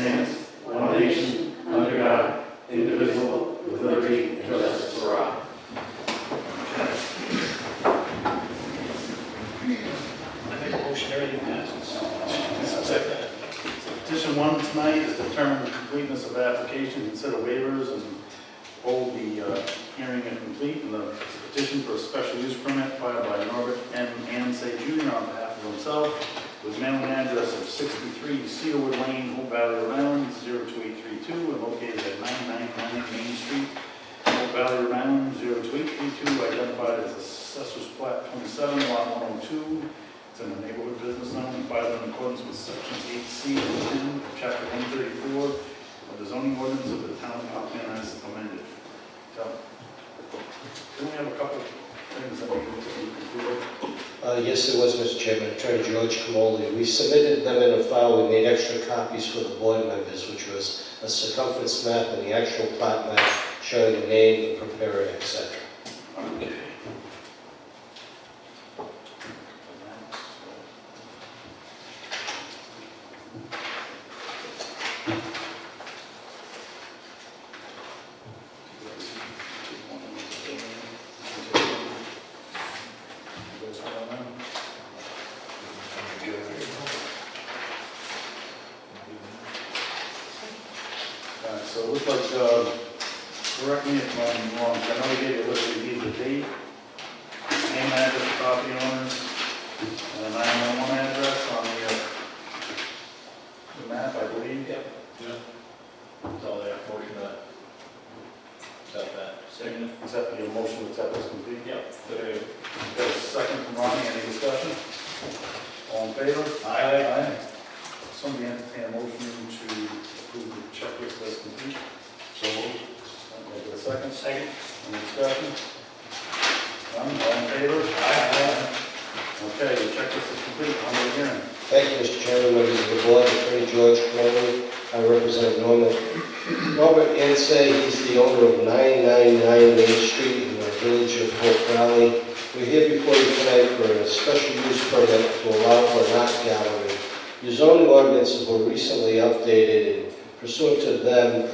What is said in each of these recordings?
stands, one nation, under God, indivisible, with liberty and justice for all. I make a motion, everything passes. Second. Petition 1 tonight is to determine the completeness of application, consider waivers, and hold the hearing incomplete. And the petition for a special use permit filed by Norbert M. Ansay Jr. on behalf of himself with mailing address of 63 Cedarwood Lane, Hope Valley, Rhode Island, 02832, and located at 999 Main Street, Hope Valley, Rhode Island, 02832, identified as Assessor's Plat 27, Lot 102. It's in the neighborhood business zone, filed in accordance with sections 8C and 10 of chapter 134 of the zoning ordinance of the town of Hopkinton as amended. So, do we have a couple of things that we need to conclude? Yes, there was, Mr. Chairman. Attorney George Camoli. We submitted them in a file. We made extra copies for the board members, which was a circumference map and the actual plot map showing the name, the preparer, etc. Okay. So it looks like, correct me if I'm wrong, I know we gave you a list of these, the date, name, address, of property owners, and a 911 address on the map, I believe. Yep. Yeah. That's all there, motion to accept that. Second. Accept the motion to accept as complete. Yep. Got a second from Ronnie, any discussion? All in favor? Aye. Somebody entertain a motion to approve the checklist as complete. So moved. Got a second? Second. Any discussion? None, all in favor? Aye. Okay, the checklist is complete, on the hearing. Thank you, Mr. Chairman, members of the board. Attorney George Camoli. I represent Norbert Ansay. He's the owner of 999 Main Street in the village of Hope Valley. We're here before you tonight for a special use permit to allow for an art gallery. Your zoning ordinances were recently updated, and pursuant to them,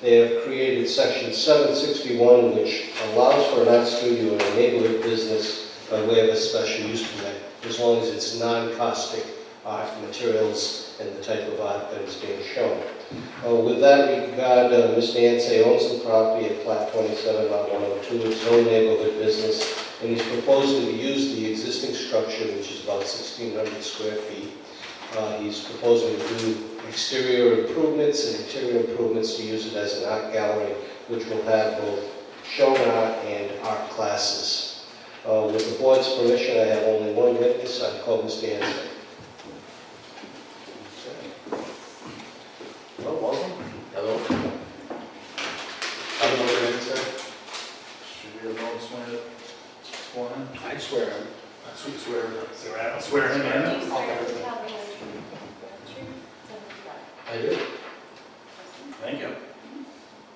they have created section 761, which allows for an art studio in a neighborhood business by way of a special use permit, as long as it's non-caustic art materials and the type of art that is being shown. With that regard, Mr. Ansay owns the property at Plat 27, Lot 102. It's his own neighborhood business, and he's proposing to use the existing structure, which is about 1,600 square feet. He's proposing to do exterior improvements and interior improvements to use it as an art gallery, which will have both shown art and art classes. With the board's permission, I have only one witness. I call Mr. Ansay. Hello, welcome. Hello. I don't know what your name is, sir. Should we have no sworn in? I swear. Swear him in. I do. Thank you.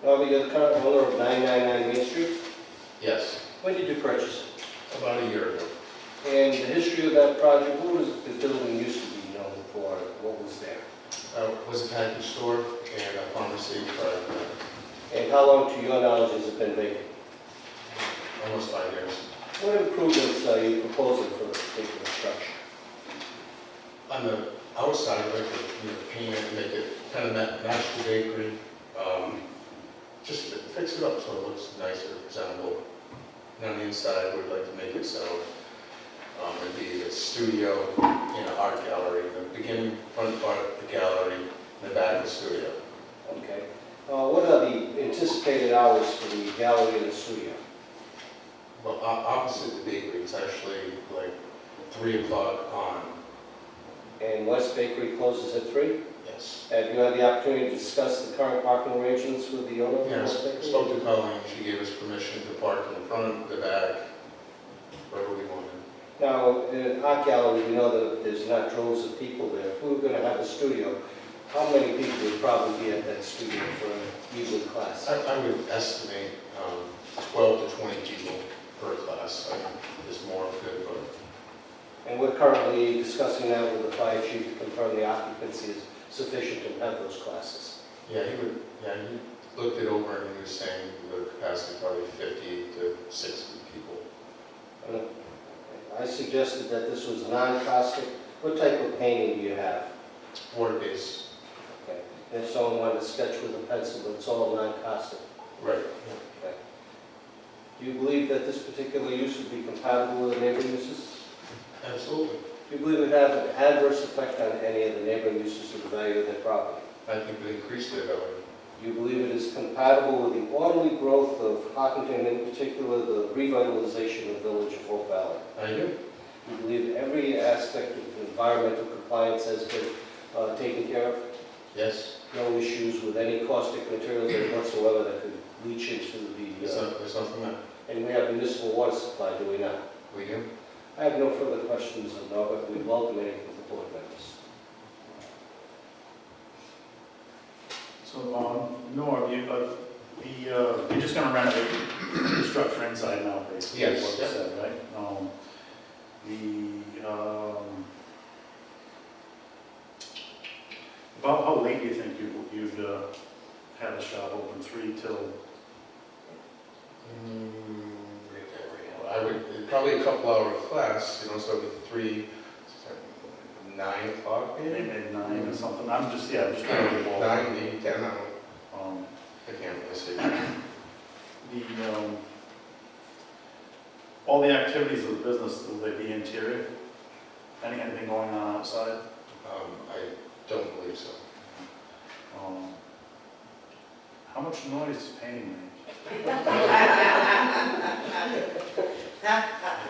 You're the current owner of 999 Main Street. Yes, When did you purchase about a year ago. it? And the history of that project, what was the building used to be known for? What was there? Was a package store and a pharmacy for And how long, to your knowledge, has it been vacant? almost 5 years. What improvements are you proposing for the particular structure? On the outside, I'd like to paint it, make it kind of match the bakery. Just fix it up so it looks nicer, presentable. And on the inside, we'd like to make it so it'd be a studio and an art gallery. The beginning front part of the gallery, and the back of the studio. Okay. What are the anticipated hours for the gallery and the studio? Well, opposite the bakery, it's actually like 3 o'clock on. And West Bakery closes at 3? Yes. Have you had the opportunity to discuss the current parking arrangements with the owner of Yes, West Bakery? spoke to Colleen, she gave us permission to park in the front, the back, wherever we wanted. Now, in an art gallery, we know that there's not droves of people there. If we were going to have a studio, how many people would probably be at that studio for a usual class? I would estimate 12 to 20 people per class. I mean, there's more good, but And we're currently discussing that with the fire chief to confirm the occupancy is sufficient to have those classes? Yeah, he looked it over and he was saying the capacity probably 50 to 60 people. I suggested that this was non-caustic. What type of painting do you have? Water-based. Okay. And if someone wanted to sketch with a pencil, it's all non-caustic. Right. Okay. Do you believe that this particular use would be compatible with the neighboring uses? Absolutely. Do you believe it would have an adverse effect on any of the neighboring uses of the value of their property? I think it increased their value. Do you believe it is compatible with the orderly growth of Hopkinton, in particular the revitalization of the village of Hope Valley? I do. Do you believe every aspect of environmental compliance has been taken care of? Yes. No issues with any caustic materials whatsoever that could leach into There's nothing that and we have municipal water supply, do we not? we do. I have no further questions of Norbert. We welcome any of the board members. So, Norm, you're just gonna renovate the structure inside now, basically, Yes, is what you yeah. said, right? About how late do you think you'd have the shop open, 3 till? I would, probably a couple hour class, so it'd be 3, 9 o'clock maybe? Maybe 9 or something, I'm just trying to get the ball. 9, maybe 10, I don't know. Um, I can't really see. All the activities of the business, will they be interior? Anything going on outside? I don't believe so. How much noise is painting make?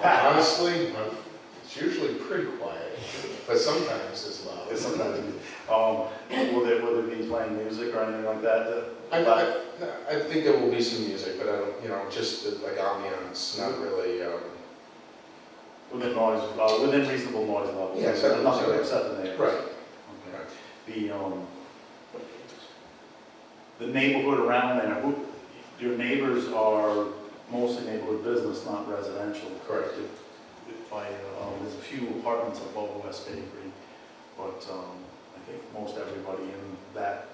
Honestly, it's usually pretty quiet, but sometimes it's loud. Sometimes, will they be playing music or anything like that? I think there will be some music, but I don't, just like ambiance, not really. Within reasonable noise levels? Yes, Nothing to upset the neighbors? Right. Okay. The neighborhood around there, your neighbors are mostly neighborhood business, not residential? Correct. There's a few apartments above West Bakery, but I think most everybody in that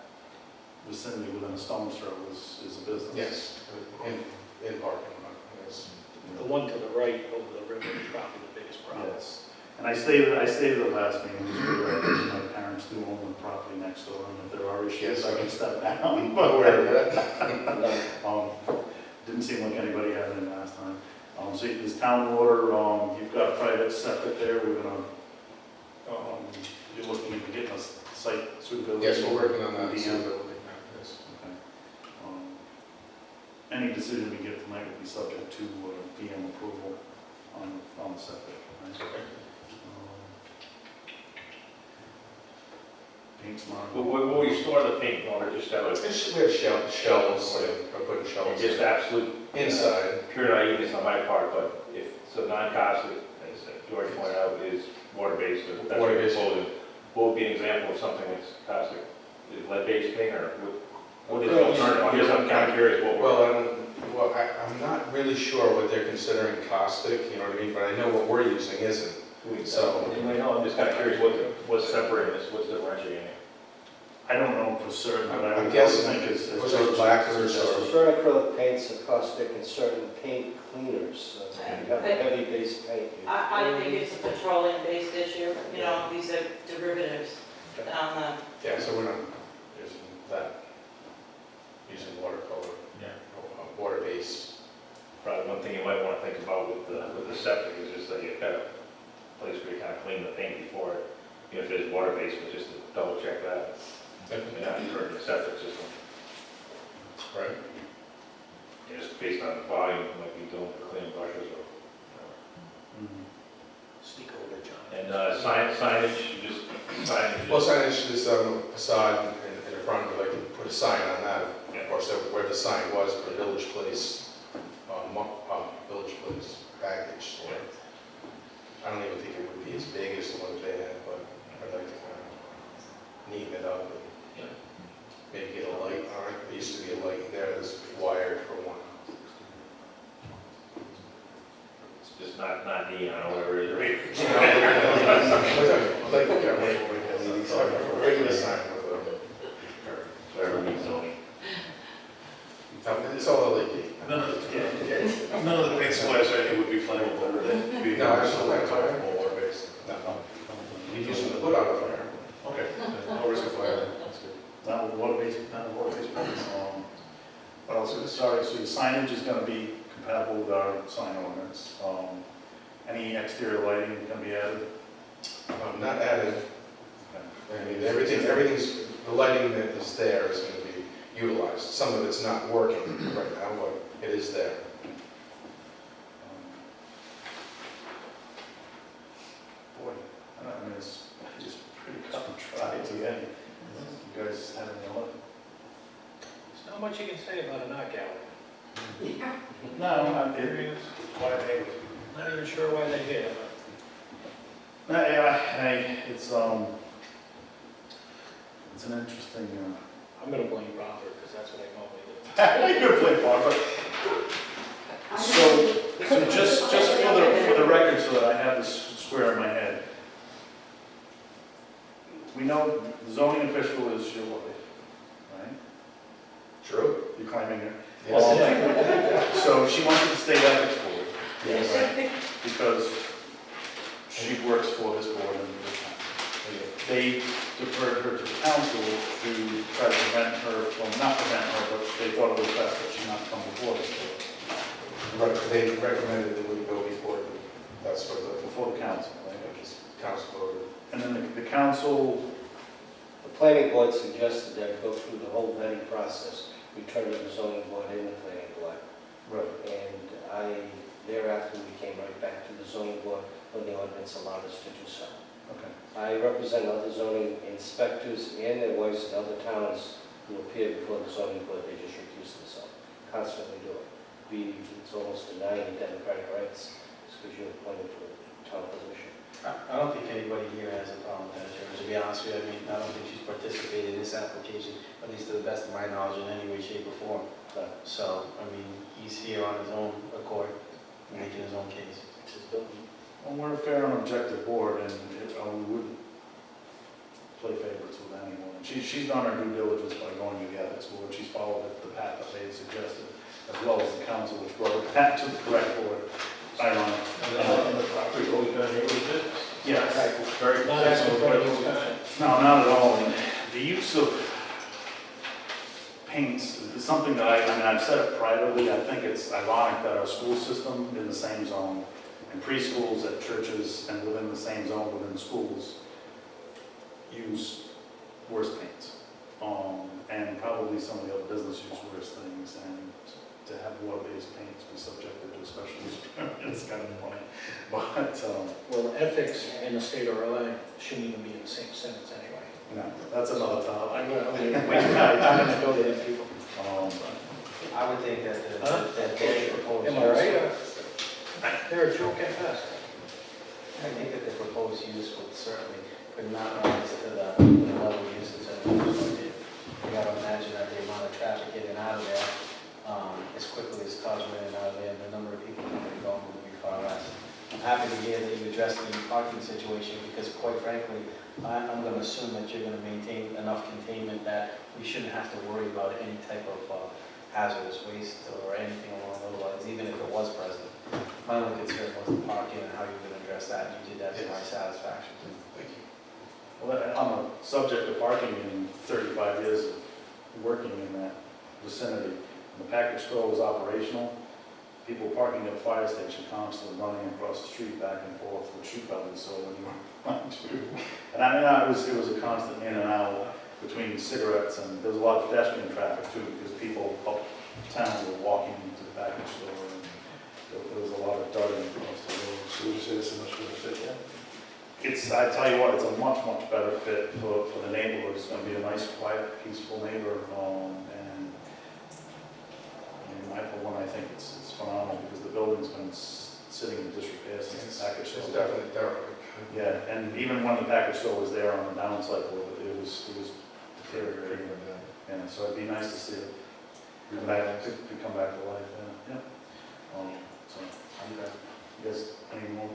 vicinity within a stone's throw is a business. Yes, in parking lot, yes. The one to the right over the river is probably the biggest problem. Yes. And I stayed at the last meeting, my parents do own the property next door, and if there are issues, Yes, I can step down. But aware of that. Didn't seem like anybody had any last time. So there's town water, you've got private septic there, we're gonna, you're looking into getting a site suitability. Yes, we're working on that. DM. suitability, yes. Okay. Any decision we get tonight will be subject to DM approval on the septic. Right? Okay. Paint smart. But where we store the paint, or just have a, We have shelves, I put shelves just absolute inside. pure naiveness on my part, but if it's a non-caustic, as George pointed out, is water-based, or that's what you're Water-based. proposing, what would be an example of something that's caustic? Is it lead-based paint, or what is the Well, alternative? I guess I'm kind of curious what we're, I'm not really sure what they're considering caustic, you know what I mean, but I know what we're using isn't. So- anybody know? I'm just kind of curious what's separating this, what's differentiating it? I don't know for certain, but I I'm would guessing think it's. was it lacquers or- Certain acrylic paints are caustic and certain paint cleaners. You have a heavy base paint. I think it's a petroleum-based issue, these are derivatives on the, Yeah, so we're not using that, using watercolor, water base. Probably one thing you might want to think about with the septic is just that you've got a place where you kind of clean the paint before it, even if it is water-based, but just to double check that. Definitely. You're not hurting the septic system. Right. Just based on the volume, like you doing for cleaning brushes or. Mhm. Speak over John. And signage, just signage. Well, signage is facade in the front, we'd like to put a sign on that, Yeah. of course, where the sign was for Village Place, Village Place package store. I don't even think it would be as big as the one they had, but I'd like to kind of neaten it up and maybe get a light on it. There used to be a light there that's wired for one. It's just not neon or whatever it is. Like, yeah, regular sign with sorry, so your signage is gonna be compatible with our sign ordinance. Any exterior lighting gonna be added? Not added. I mean, everything's, the lighting that is there is going to be utilized. Some of it's not working right now, but it is there. Boy, I mean, it's pretty cut and dry to get. You guys have any other? There's not much you can say about an art gallery. No, I'm, Why they, not even sure why they're here, but. no, yeah, it's an interesting, I'm gonna blame Robert, because that's what I normally do. Good play, Barbara. So just for the record, so that I have this square in my head. We know the zoning official is your wife, right? True. You're claiming her. Yes. So she went to the state ethics board, Yes. right? Because she works for this board and the town. They deferred her to the council to try to prevent her from, not prevent her, but they thought it was best that she not come before this board, Right, they recommended that we go before, that's what the before the council, right? council voted. And then the council, The planning board suggested that we go through the whole vetting process, return to the zoning board and the planning board. right, And thereafter, we came right back to the zoning board when the ordinance allowed us to do so. okay. I represent other zoning inspectors and their wives in other towns who appear before the zoning board, they just recuse themselves, constantly do it. It's almost denying democratic rights, because you're appointed to a town position. I don't think anybody here has a problem with that, Chairman, to be honest with you. I mean, I don't think she's participated in this application, at least to the best of my knowledge, in any way, shape, or form. So, I mean, he's here on his own accord, making his own case. It's his building. Well, we're a fair and objective board, and we wouldn't play favorites with anyone. She's done her due diligence by going to the ethics board. She's followed the path that they had suggested, as well as the council, which brought it back to the correct board. Ironic. And the property always been a neighborhood business. Yes, very. Not asking for anything kind. No, not at all. And the use of paints is something that I mean, I've said it privately. I think it's ironic that our school system in the same zone, and preschools at churches and within the same zone within schools, use worse paints. And probably some of the other business use worse things. And to have water-based paints be subjected to a special use permit, it's kind of funny. But, Well, ethics in the state of Rhode Island shouldn't even be in the same sentence anyway. no, that's another topic. I'm gonna waste my time to go to them people. I would think that Huh? that they proposed. Am I right? They're a joke at best. I think that the proposed use would certainly could not rise to the level of uses that we did. You gotta imagine that the amount of traffic in and out of there, as quickly as cars went in and out of there, and the number of people coming and going would be far less. I'm happy to hear that you addressed the parking situation, because quite frankly, I'm gonna assume that you're gonna maintain enough containment that we shouldn't have to worry about any type of hazardous waste or anything along those lines, even if it was present. My only concern was the parking and how you would address that, and you did that to my satisfaction. Thank you. Well, on the subject of parking, in 35 years of working in that vicinity, when the package store was operational, people parking at the fire station constantly running across the street back and forth with shoe bellies, so when you were trying to, and I mean, it was a constant in and out between cigarettes, and there was a lot of pedestrian traffic too, because people uptown were walking to the package store, and there was a lot of darting across the road. So would you say it's a much better fit, yeah? I tell you what, it's a much, much better fit for the neighborhood. It's gonna be a nice, quiet, peaceful neighbor, and for one, I think it's phenomenal, because the building's been sitting in disrepair since the package It's store. definitely derelict. Yeah, and even when the package store was there on the down cycle, it was deteriorating, and so it'd be nice to see it come back to life, yeah. So, you guys, any more?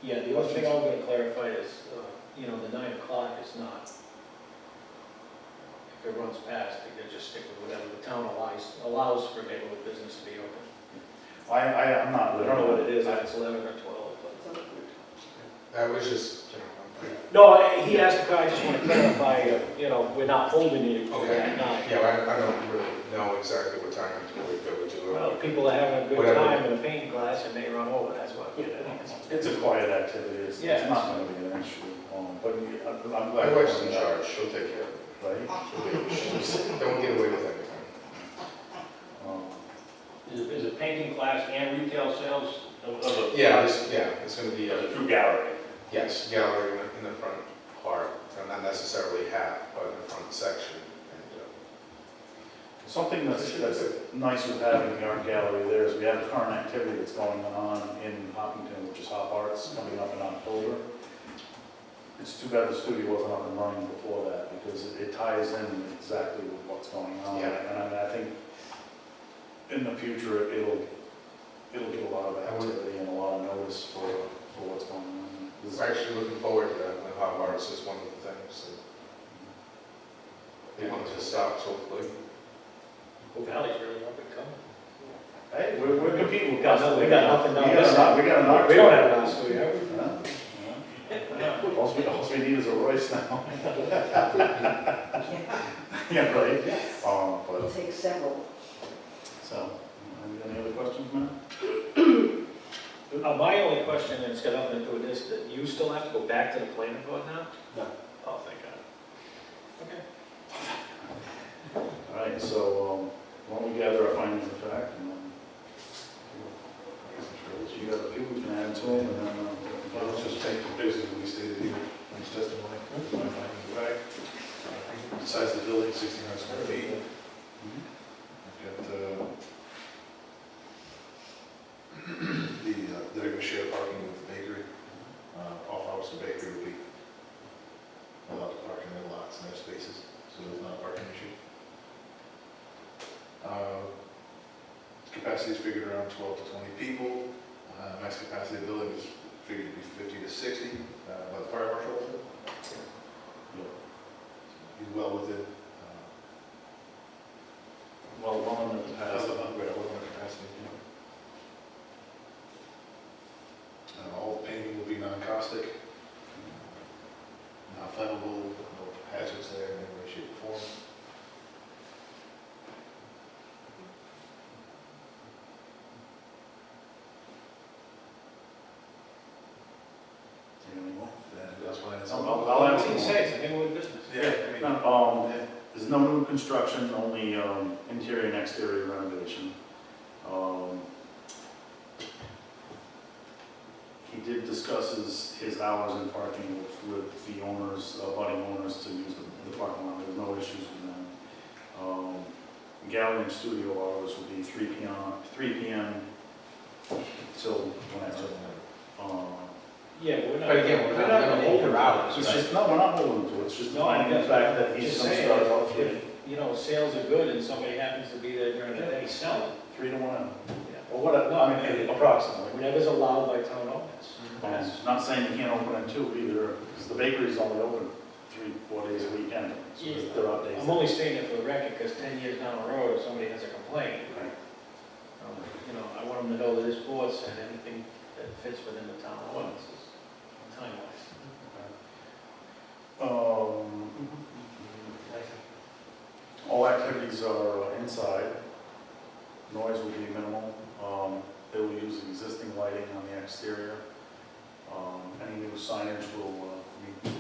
Yeah, the only thing I'm gonna clarify is, the 9 o'clock is not, if it runs past, they just stick with whatever the town allows for neighborhood business to be open. I'm not. I don't know what it is, if it's 11 or 12, but. That was just, No, he asked, I just want to clarify, we're not holding it Okay. at night. Yeah, I don't really know exactly what time we go to. Well, if people are having a good Whatever. time in a paint class and they run over, that's what I'm getting at. It's a quiet activity, it's Yeah. not gonna be an issue, but I'm My glad. wife's in charge, she'll take care of it. Right? Don't get away with anything. Um, Is it painting class and retail sales of the? Yeah, it's gonna be There's a, a true gallery. yes, gallery in the front part, and not necessarily half, but in the front section. And, Something that's nice with having the art gallery there is we have a current activity that's going on in Hopkinton, which is Hop Arts, coming up in October. It's too bad the studio wasn't up and running before that, because it ties in exactly with what's going on. Yeah. And I think in the future, it'll get a lot of activity and a lot of notice for what's going on. We're actually looking forward to that, and Hop Arts is one of the things that they want to stop, hopefully. Hope Valley's really up and coming. Hey, we're competing with We got customers. nothing down We this got side. an art. We don't have an art studio, have we? All we need is a Royce now. Yeah, right. But, It'll take several. so, any other questions, man? My only question, and it's got nothing to do with this, that you still have to go back to the planning board now? No. Oh, thank God. Okay. All right, so, why don't we gather our findings of fact, and then, you got a few we can add to them, and then, Let's just take the basically stated here, next testimony, my finding of fact. Size of the building, 1,600 square feet. Got, they're gonna share parking with the bakery. Off-hours, the bakery will be allowed to park in their lots and their spaces, so there's not a parking issue. Capacity is figured around 12 to 20 people. Max capacity of the building is figured to be 50 to 60, by the fire marshal. He's well within, well, one of them has, capacity. All the painting will be non-caustic, non-flammable, no hazards there in any way, shape, or form. any more? That's why it's. I'll answer He more. says, I think we're in business. Yeah, I mean, There's no new construction, only interior and exterior renovation. He did discuss his hours in parking with the owners, budding owners to use the parking lot. There's no issues with them. Gallery and studio hours will be 3 p.m. till whenever. Yeah, but we're not. But again, we're not limiting your hours, It's right? just, no, we're not holding to it, it's just No, finding the that's fact what that I'm he's just gonna saying, start off with if, sales are good and somebody happens to be there during the day selling, 3 to 1. Yeah. Or what, no, I mean, approximately. whatever's allowed by town ordinance. Not saying you can't open at 2 either, because the bakery's only open 3-4 days a week anyway, so Yeah. there are days. I'm only saying it for the record, because 10 years down the road, if somebody has a complaint, Right. I want them to know that this board said anything that fits within the town ordinances, time-wise. All activities are inside, noise will be minimal. They will use existing lighting on the exterior. Any new signage will meet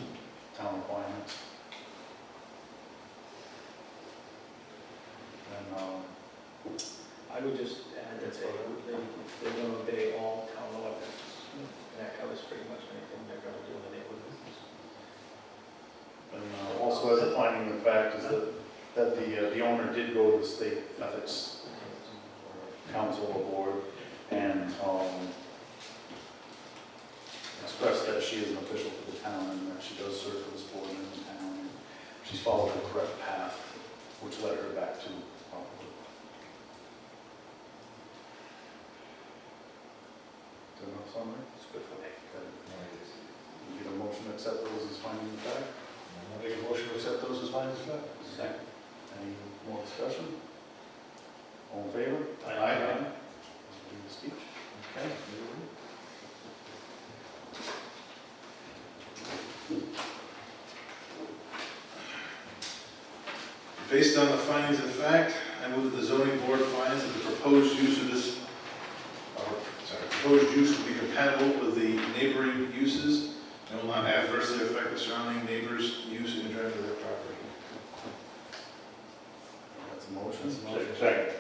town requirements. And I would just add that they're going to obey all town ordinances, and that covers pretty much anything they're going to do in the neighborhood business. also as a finding of fact is that the owner did go to the state ethics council or board and expressed that she is an official for the town and that she does serve for this board in the town. And she's followed the correct path, which led her back to Is that enough summary? It's good for me. You get a motion to accept those as finding of fact? I'll make a motion to accept those as findings of fact. Second. Any more discussion? All in favor? Aye. Do the speech. Okay. Based on the findings of fact, I move that the zoning board finds that the proposed use of this, proposed use will be compatible with the neighboring uses and will not adversely affect the surrounding neighbors' use and enjoyment of their property. That's a motion. Second.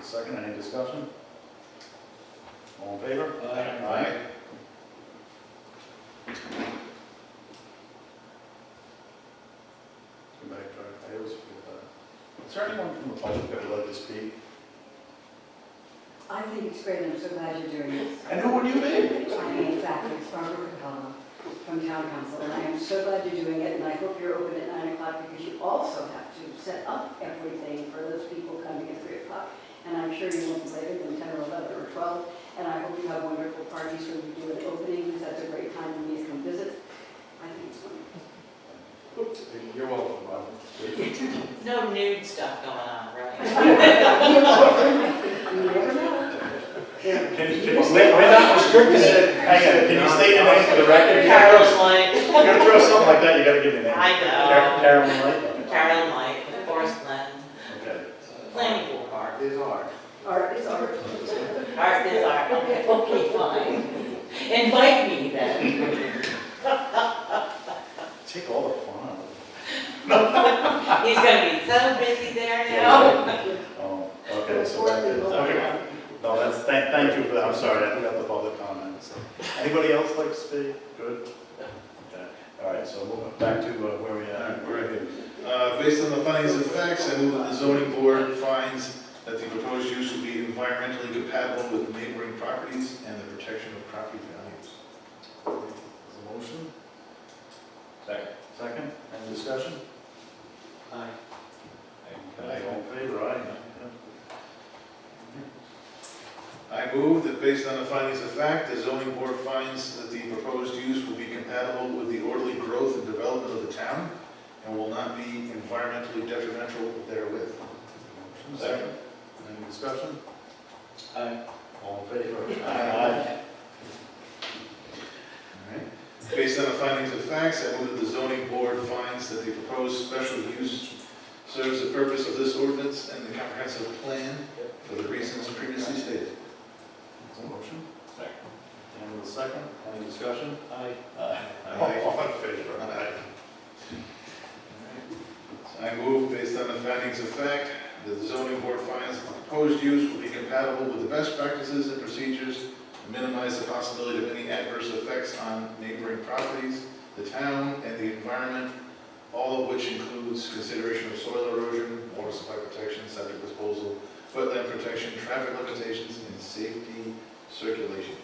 Second, any discussion? All in favor? Aye. Come back, I always forget that. Is there anyone from the public that would like to speak? I think it's great, I'm so glad you're doing this. And who would you be? I am exactly, it's Barbara Capella from Town Council, and I am so glad you're doing it, and I hope you're open at 9 o'clock, because you also have to set up everything for those people coming at 3 o'clock. And I'm sure you won't be later than 10 or 11 or 12, and I hope you have wonderful parties when you do an opening, because that's a great time for me to come visit. I think it's wonderful. You're welcome, Bob. No nude stuff going on, right? You never know. We're not restricted. Hang on, can you state your name for the record? Carolyn Light. You're gonna throw something like that, you gotta give me a name. I know. Carolyn Light? Carolyn Light, Forest Glen, Okay. planning board. Art is art. Art is art. Art is art, okay, fine. Invite me then. Take all the fun out of it. He's gonna be so busy there now. Oh, okay, so that is, okay. No, that's, thank you for that, I'm sorry, I forgot the public comments. Anybody else like to speak? Good? Okay, all right, so moving back to where we All are. right, we're right here. Based on the findings of facts, I move that the zoning board finds that the proposed use will be environmentally compatible with neighboring properties and the protection of property values. There's a motion? Second. Second, any discussion? Aye. Okay, all in favor, aye? I move that based on the findings of fact, the zoning board finds that the proposed use will be compatible with the orderly growth and development of the town and will not be environmentally detrimental therewith. Second, any discussion? Aye. All in favor? Aye. All right. Based on the findings of facts, I move that the zoning board finds that the proposed special use serves the purpose of this ordinance and the comprehensive plan for the reasons previously stated. There's a motion? Second. And the second, any discussion? Aye. All in favor? Aye. I move, based on the findings of fact, that the zoning board finds that the proposed use will be compatible with the best practices and procedures to minimize the possibility of any adverse effects on neighboring properties, the town, and the environment, all of which includes consideration of soil erosion, water supply protection, septic disposal, wetland protection, traffic limitations, and safety circulation.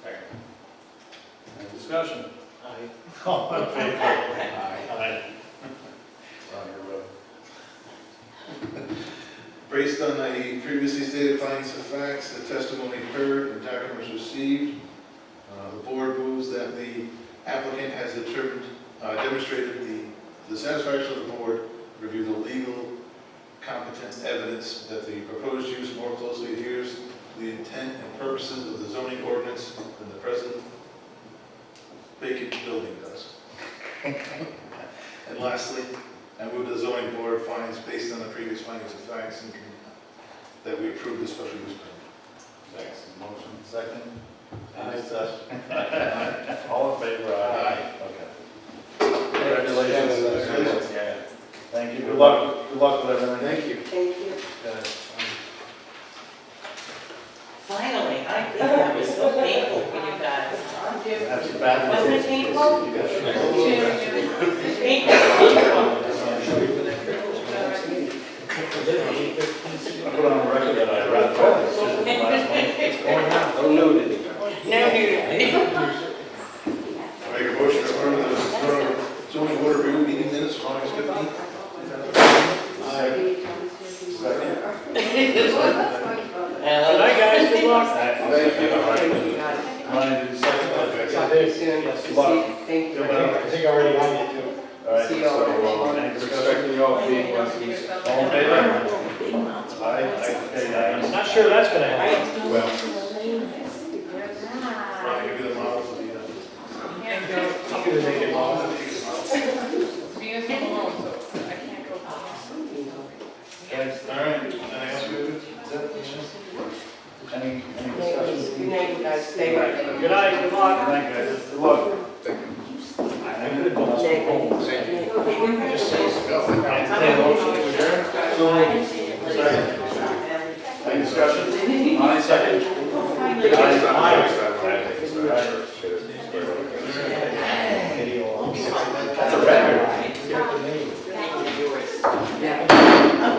Second. Any discussion? Aye. All in favor? Aye. Aye. Based on the previously stated findings of facts, the testimony heard, and documents received, the board moves that the applicant has demonstrated the satisfaction of the board, review the legal competent evidence that the proposed use more closely adheres to the intent and purposes of the zoning ordinance than the present vacant building does. And lastly, I move the zoning board finds, based on the previous findings of facts, that we approve the special use permit. Thanks. Motion, second. Any Aye. discussion? All in favor? Aye. Okay. Congratulations. Yeah. Thank you. Good luck with everything. Thank you. Thank you. Finally, I think that was so painful for you guys. Have some bad Wasn't it painful? I put on the record that I read the decision last month. No nudity. No nudity. I make a motion to approve the zoning board review meeting minutes from August 15th. Good night, guys, good luck. Thank you. Ryan, did you second that? Good luck. Thank you. I think I already had you too. All right, so, any discussion? All in favor? Aye. I'm not sure that's gonna happen. Well, Ron, give me the model for the, You can make it long. Venus alone, so I can't go. All right, anything else we have? Any discussion? Good night, you guys. Stay right there. Good night, good luck. Good night, guys. Good luck. Thank you. Just say so. Entertain a motion to adjourn? Second. Any discussion? Aye, second. Aye.